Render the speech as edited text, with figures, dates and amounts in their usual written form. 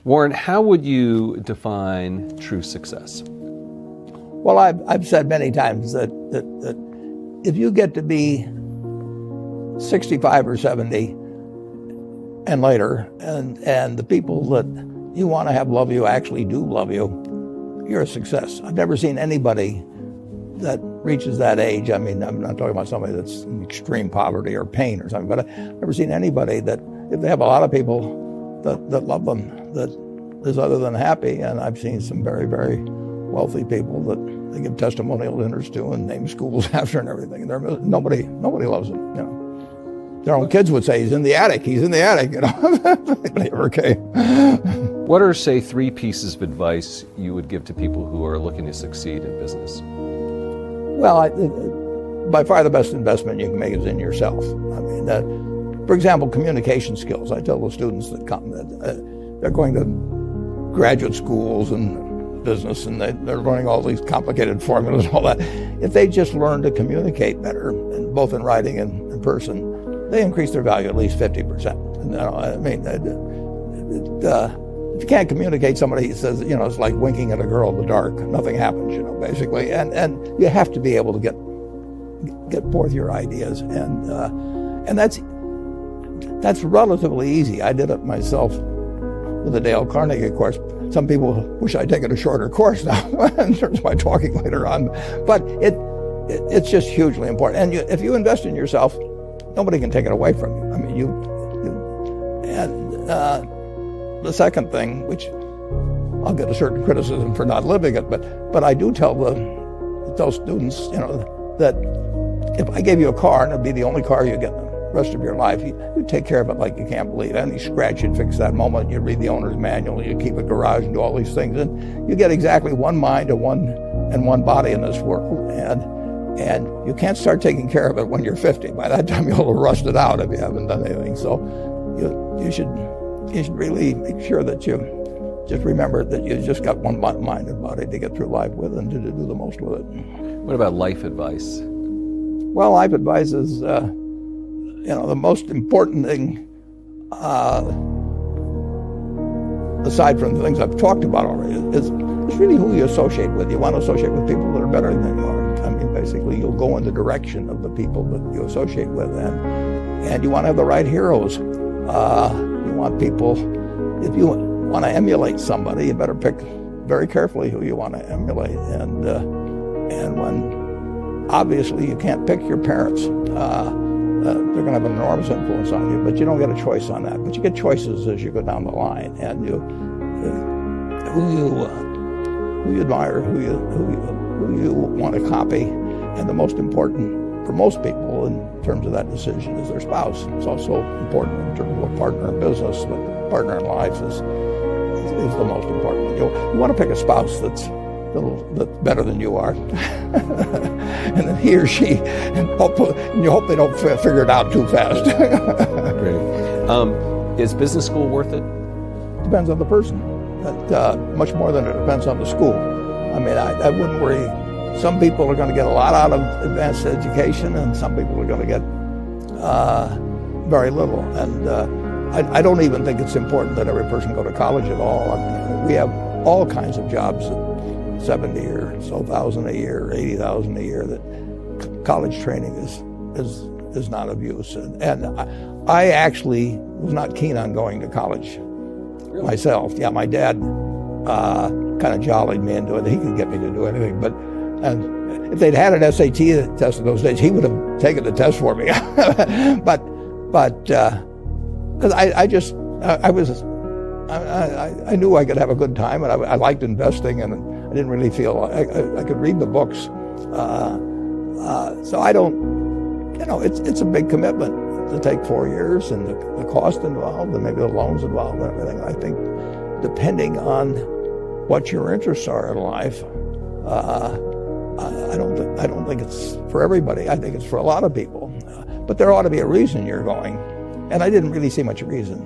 Warren, how would you define true success? Well, I've said many times that if you get to be 65 or 70 and later, and the people that you want to have love you actually do love you, you're a success. I've never seen anybody that reaches that age. I mean, I'm not talking about somebody that's in extreme poverty or pain or something, but I've never seen anybody that, if they have a lot of people that love them, that is other than happy. And I've seen some very, very wealthy people that they give testimonial dinners to and name schools after and everything. And nobody loves them, you know. Their own kids would say, he's in the attic, you know. They never came. What are, say, 3 pieces of advice you would give to people who are looking to succeed in business? Well, by far the best investment you can make is in yourself. I mean, for example, communication skills. I tell the students that come that they're going to graduate schools and business, and they're learning all these complicated formulas and all that. If they just learn to communicate better, and both in writing and in person, they increase their value at least 50%. And, I mean, if you can't communicate, somebody says, you know, it's like winking at a girl in the dark. Nothing happens, you know, basically. And you have to be able to get forth your ideas, and that's relatively easy. I did it myself with the Dale Carnegie course. Some people wish I'd taken a shorter course now in terms of my talking later on, but it's just hugely important. And if you invest in yourself, nobody can take it away from you. I mean, the second thing, which I'll get a certain criticism for not living it, but I do tell students, you know, that if I gave you a car and it'd be the only car you get the rest of your life, you take care of it like you can't believe. Any scratch, you'd fix that moment. You read the owner's manual. You keep a garage and do all these things, and you get exactly one mind and one body in this world. And you can't start taking care of it when you're 50. By that time, you'll have rusted out if you haven't done anything. So you should really make sure that you just remember that you just got one mind and body to get through life with and to do the most with it. What about life advice? Well, life advice is, you know, the most important thing, aside from the things I've talked about already, is really who you associate with. You want to associate with people that are better than you are. I mean, basically, you'll go in the direction of the people that you associate with, and you want to have the right heroes. You want people, if you want to emulate somebody, you better pick very carefully who you want to emulate. And when obviously you can't pick your parents, they're going to have an enormous influence on you, but you don't get a choice on that. But you get choices as you go down the line, and who you admire, who you want to copy, and the most important for most people in terms of that decision is their spouse. It's also important in terms of a partner in business, but a partner in life is the most important. You want to pick a spouse that's better than you are, and then he or she, and you hope they don't figure it out too fast. Great. Is business school worth it? Depends on the person. Much more than it depends on the school. I mean, I wouldn't worry. Some people are going to get a lot out of advanced education, and some people are going to get very little. And I don't even think it's important that every person go to college at all. I mean, we have all kinds of jobs at 70 or so thousand a year, 80,000 a year, that college training is not of use. And I actually was not keen on going to college myself. Yeah, my dad kind of jollied me into it. He could get me to do anything, and if they'd had an SAT test in those days, he would have taken the test for me. but because I knew I could have a good time, and I liked investing, and I didn't really feel I could read the books. So I don't, you know, it's a big commitment to take 4 years, and the cost involved, and maybe the loans involved, and everything. I think depending on what your interests are in life, I don't think it's for everybody. I think it's for a lot of people, but there ought to be a reason you're going, and I didn't really see much reason.